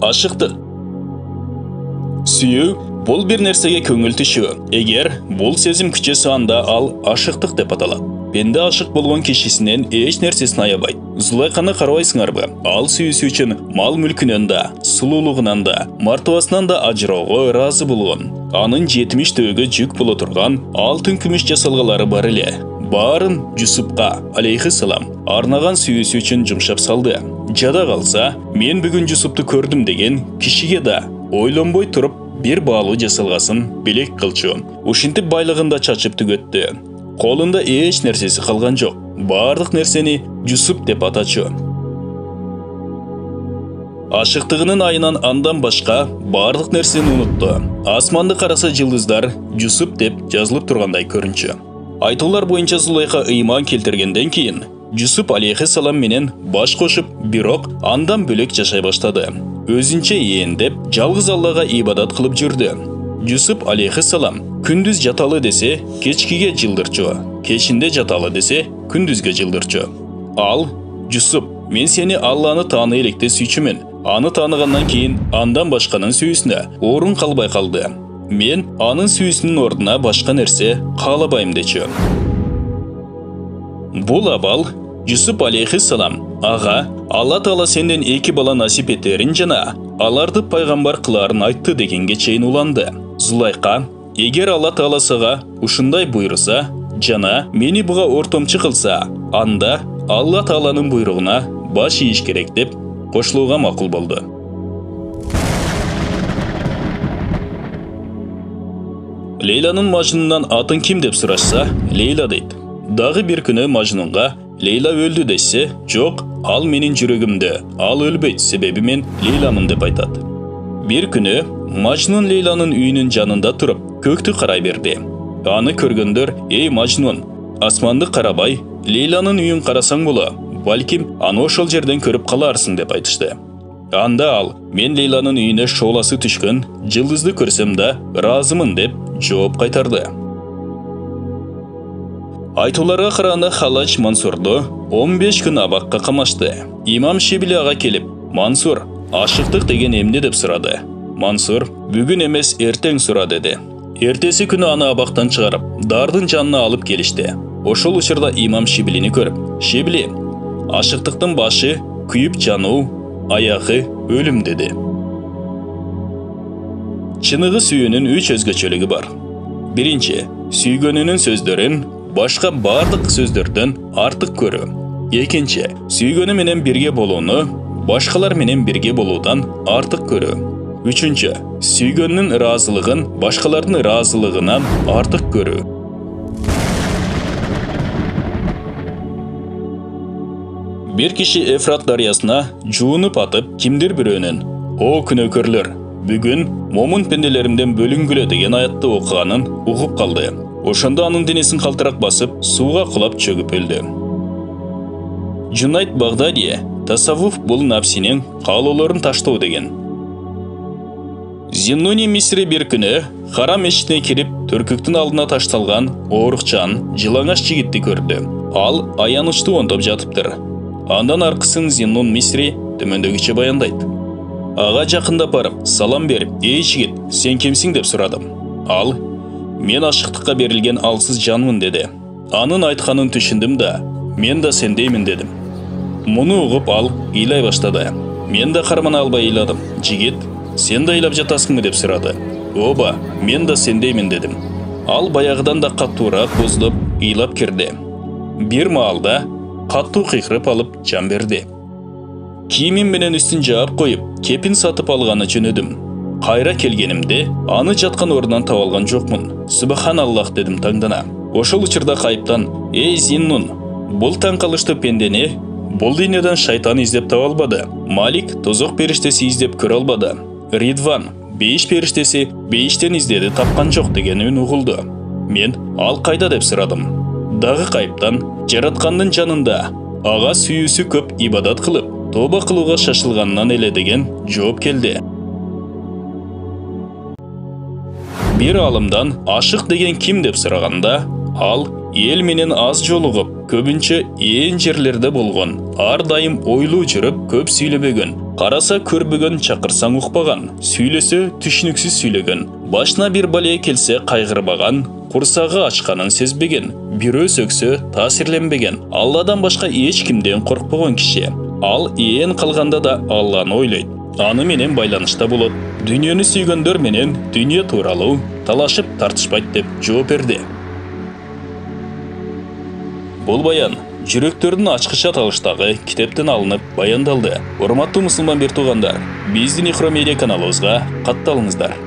Ашыктык. Сүйүү бул бир нерсеге көңүл түшүү. Эгер бул сезим күчөсү анда ал ашыктык деп аталат. Пенде ашык болгон кишисинен эч нерсесин аябайт. Зулайканы карабайсыңарбы? Ал сүйүүсү үчүн мал мүлкүнөн да, сулуулугунан да, мартыбасынан да ажыроого ыраазы болгон. Анын 70 төөгө жүк боло турган алтын күмүш жасалгалары бар эле. Баарын Жусупка алейхиссалам арнаган сүйүүсү үчүн жумшап салды. Жада калса, мен бүгүн Жусупту көрдүм деген кишиге да ойлонбой туруп бир баалуу жасалгасын белек кылчу. Ушинтип байлыгында чачып түгөттү. Колунда эч нерсеси калган жок. Бардык нерсени Жусуп деп атачу. Ашыктыгынын айынан андан башка бардык нерсени унутту. Асманды караса жылдыздар Жусуп деп жазылып тургандай көрүнчү. Айтуулар боюнча Зулайка ыйман келтиргенден кийин Жусуп алейхиссалам менен баш кошуп, бирок андан бөлөк жашай баштады. Өзүнчө эендеп, жалгыз Аллага ибадат кылып жүрдү. Жусуп алейхиссалам күндүз жаталы десе, кечкиге жылдырчу, кечинде жаталы десе, күндүзгө жылдырчу. Ал Жусуп, мен сени Алланы тааны электе сүйчүмүн. Аны тааныгандан кийин андан башканын сүйүүсүнө орун калбай калды. Мен анын сүйүүсүнүн ордуна башка нерсе каалабайм дечү. Бул абал Жусуп алейхиссалам ага Алла Таала сенден 2 бала насип этерин жана аларды пайгамбар кыларын айтты дегенге чейин уланды. Зулайка, эгер Алла Таала сага ушундай буйруса жана мени буга ортомчу кылса, анда Алла Тааланын буйругуна баш ийиш керек деп кошулууга макул болду. Лейланын Мажнундан атын ким деп сурашса, Лейла дейт. Дагы бир күнү Мажнунга Лейла өлдү десе, жок, ал менин жүрөгүмдө, ал өлбөйт, себеби мен Лейланын деп айтат. Бир күнү Мажнун Лейланын үйүнүн жанында туруп, көктү карай берди. Аны көргөндөр, эй Мажнун, асманды карабай, Лейланын үйүн карасаң боло, балким аны ошол жерден көрүп каларсың деп айтышты. Анда ал, мен Лейланын үйүнө шооласы түшкөн жылдызды көрсөм да ыраазымын деп жооп кайтарды. Айтууларга караганда Халач Мансурду 15 күн абакка камашты. Имам Шибли ага келип, Мансур, ашыктык деген эмне деп сурады. Мансур, бүгүн эмес эртең сура деди. Эртеси күнү аны абактан чыгарып, дардын жанына алып келишти. Ошол учурда имам Шиблини көрүп, Шибли, ашыктыктын башы күйүп жануу, аягы өлүм деди. Чыныгы сүйүүнүн 3 өзгөчөлүгү бар. Биринчи, сүйгөнүнүн сөздөрүн башка бардык сөздөрдөн артык көрүү. Экинчи, сүйгөнү менен бирге болууну башкалар менен бирге болуудан артык көрүү. Үчүнчү, сүйгөнүнүн ыраазылыгын башкалардын ыраазылыгынан артык көрүү. Бир киши Эфрат дарыясына жуунуп атып, кимдир бирөөнүн «О күнөөкөрлөр, бүгүн момун пенделеримден бөлүнгүлө» деген аятты окуганын угуп калды. Ошондо анын денесин калтырак басып, сууга кулап чөгүп өлдү. Жунайд Багдади тасаввуф бул напсинин каалоолорун таштоо деген. Зиннуни Мисри бир күнү харам мешитине кирип, түркүктүн алдына ташталган оорукчан, жылаңаш жигитти көрдү. Ал аянычтуу онтоп жатыптыр. Андан аркысын Зиннун Мисри төмөндөгүчө баяндайт. Ага жакындап барып, салам берип, «Эй жигит, сен кимсиң?» деп сурадым. Ал, «Мен ашыктыкка берилген алсыз жанмын» деди. Анын айтканын түшүндүм да, «Мен да сендеймин» дедим. Муну угуп ал ыйлай баштады. Мен да кармана албай ыйладым. «Жигит, сен да ыйлап жатасыңбы?» деп сурады. «Ооба, мен да сендеймин» дедим. Ал баягыдан да каттуураак бузулуп ыйлап кирди. Бир маалда каттуу кыйкырып алып жан берди. Кийимим менен үстүн жаап коюп, кепин сатып алганы жөнөдүм. Кайра келгенимде аны жаткан ордунан таба алган жокмун. Субханаллах дедим таңдана. Ошол учурда кайыптан, «Эй Зиннун, бул таң калыштуу пендени бул дүйнөдөн шайтан издеп таба албады. Малик тозок периштеси издеп көрө албады. Ридван, бейиш периштеси бейиштен издеди, тапкан жок» деген үн угулду. Мен ал кайда деп сурадым. Дагы кайыптан, жараткандын жанында ага сүйүүсү көп ибадат кылып, тоба кылууга шашылганынан эле деген жооп келди. Бир алымдан ашык деген ким деп сураганда, ал эл менен аз жолугуп, көбүнчө ээн жерлерде болгон, ар дайым ойлуу жүрүп, көп сүйлөбөгөн, Қараса көрбөгөн, чакырсаң укпаган, сүйлөсө түшүнүксүз сүйлөгөн, башына бир бале келсе кайгырбаган, курсагы ачканын сезбеген, бирөө сөксө таасирленбеген, Алладан башка эч кимден коркпогон киши. Ал ээн калганда да Алланы ойлойт. Аны менен байланышта болот. Дүйнөнү сүйгөндөр менен дүйнө тууралуу талашып тартышпайт деп жооп берди. Бул баян жүрөктөрдүн ачкыча талыштагы китептен алынып баяндалды. Урматтуу мусулман бир туугандар, биздин Ихро медиа каналыбызга катталыңыздар.